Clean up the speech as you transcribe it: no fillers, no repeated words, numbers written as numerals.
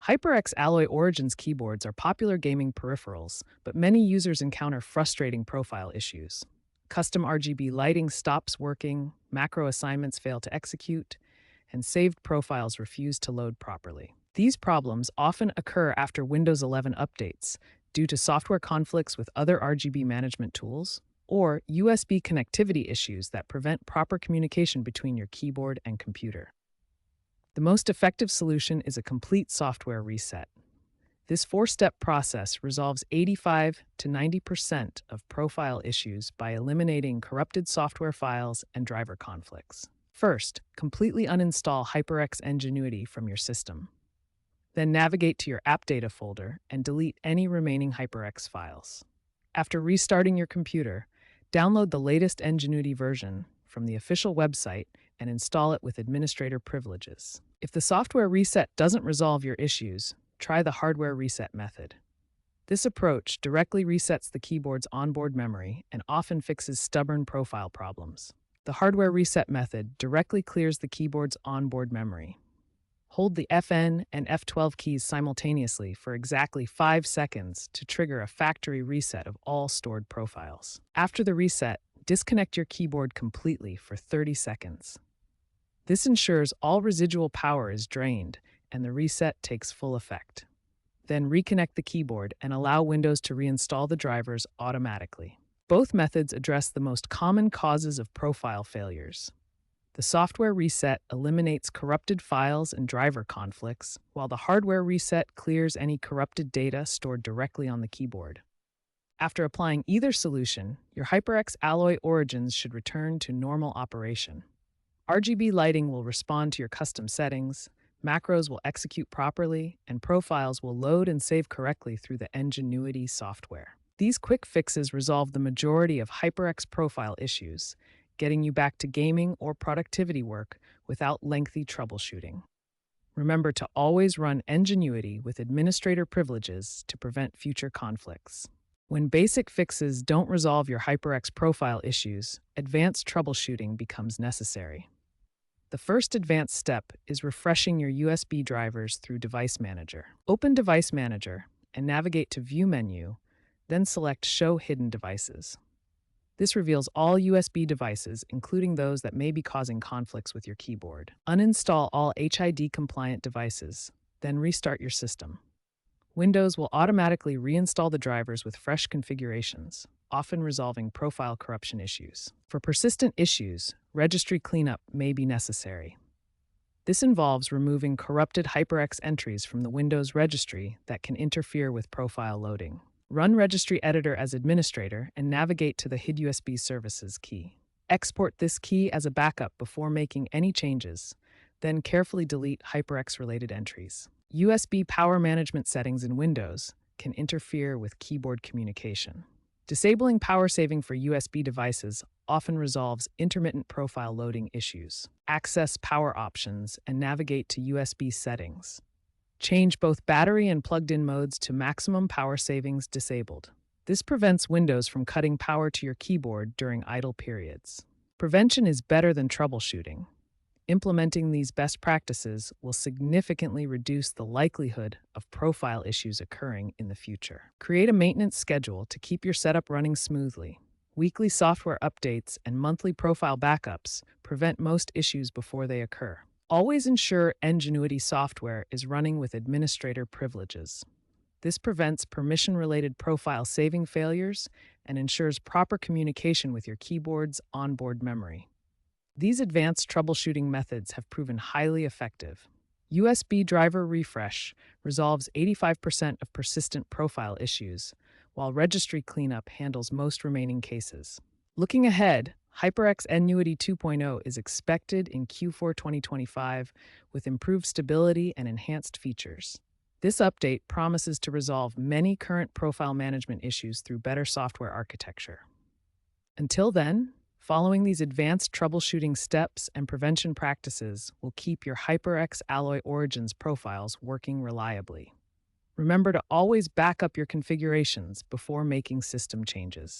HyperX Alloy Origins keyboards are popular gaming peripherals, but many users encounter frustrating profile issues. Custom RGB lighting stops working, macro assignments fail to execute, and saved profiles refuse to load properly. These problems often occur after Windows 11 updates due to software conflicts with other RGB management tools or USB connectivity issues that prevent proper communication between your keyboard and computer. The most effective solution is a complete software reset. This four-step process resolves 85 to 90% of profile issues by eliminating corrupted software files and driver conflicts. First, completely uninstall HyperX NGENUITY from your system. Then navigate to your App Data folder and delete any remaining HyperX files. After restarting your computer, download the latest NGENUITY version from the official website and install it with administrator privileges. If the software reset doesn't resolve your issues, try the hardware reset method. This approach directly resets the keyboard's onboard memory and often fixes stubborn profile problems. The hardware reset method directly clears the keyboard's onboard memory. Hold the Fn and F12 keys simultaneously for exactly 5 seconds to trigger a factory reset of all stored profiles. After the reset, disconnect your keyboard completely for 30 seconds. This ensures all residual power is drained and the reset takes full effect. Then reconnect the keyboard and allow Windows to reinstall the drivers automatically. Both methods address the most common causes of profile failures. The software reset eliminates corrupted files and driver conflicts, while the hardware reset clears any corrupted data stored directly on the keyboard. After applying either solution, your HyperX Alloy Origins should return to normal operation. RGB lighting will respond to your custom settings, macros will execute properly, and profiles will load and save correctly through the NGENUITY software. These quick fixes resolve the majority of HyperX profile issues, getting you back to gaming or productivity work without lengthy troubleshooting. Remember to always run NGENUITY with administrator privileges to prevent future conflicts. When basic fixes don't resolve your HyperX profile issues, advanced troubleshooting becomes necessary. The first advanced step is refreshing your USB drivers through Device Manager. Open Device Manager and navigate to View menu, then select Show Hidden Devices. This reveals all USB devices, including those that may be causing conflicts with your keyboard. Uninstall all HID-compliant devices, then restart your system. Windows will automatically reinstall the drivers with fresh configurations, often resolving profile corruption issues. For persistent issues, registry cleanup may be necessary. This involves removing corrupted HyperX entries from the Windows registry that can interfere with profile loading. Run Registry Editor as administrator and navigate to the HID USB Services key. Export this key as a backup before making any changes, then carefully delete HyperX-related entries. USB power management settings in Windows can interfere with keyboard communication. Disabling power saving for USB devices often resolves intermittent profile loading issues. Access power options and navigate to USB settings. Change both battery and plugged-in modes to maximum power savings disabled. This prevents Windows from cutting power to your keyboard during idle periods. Prevention is better than troubleshooting. Implementing these best practices will significantly reduce the likelihood of profile issues occurring in the future. Create a maintenance schedule to keep your setup running smoothly. Weekly software updates and monthly profile backups prevent most issues before they occur. Always ensure NGENUITY software is running with administrator privileges. This prevents permission-related profile saving failures and ensures proper communication with your keyboard's onboard memory. These advanced troubleshooting methods have proven highly effective. USB driver refresh resolves 85% of persistent profile issues, while registry cleanup handles most remaining cases. Looking ahead, HyperX NGENUITY 2.0 is expected in Q4 2025 with improved stability and enhanced features. This update promises to resolve many current profile management issues through better software architecture. Until then, following these advanced troubleshooting steps and prevention practices will keep your HyperX Alloy Origins profiles working reliably. Remember to always back up your configurations before making system changes.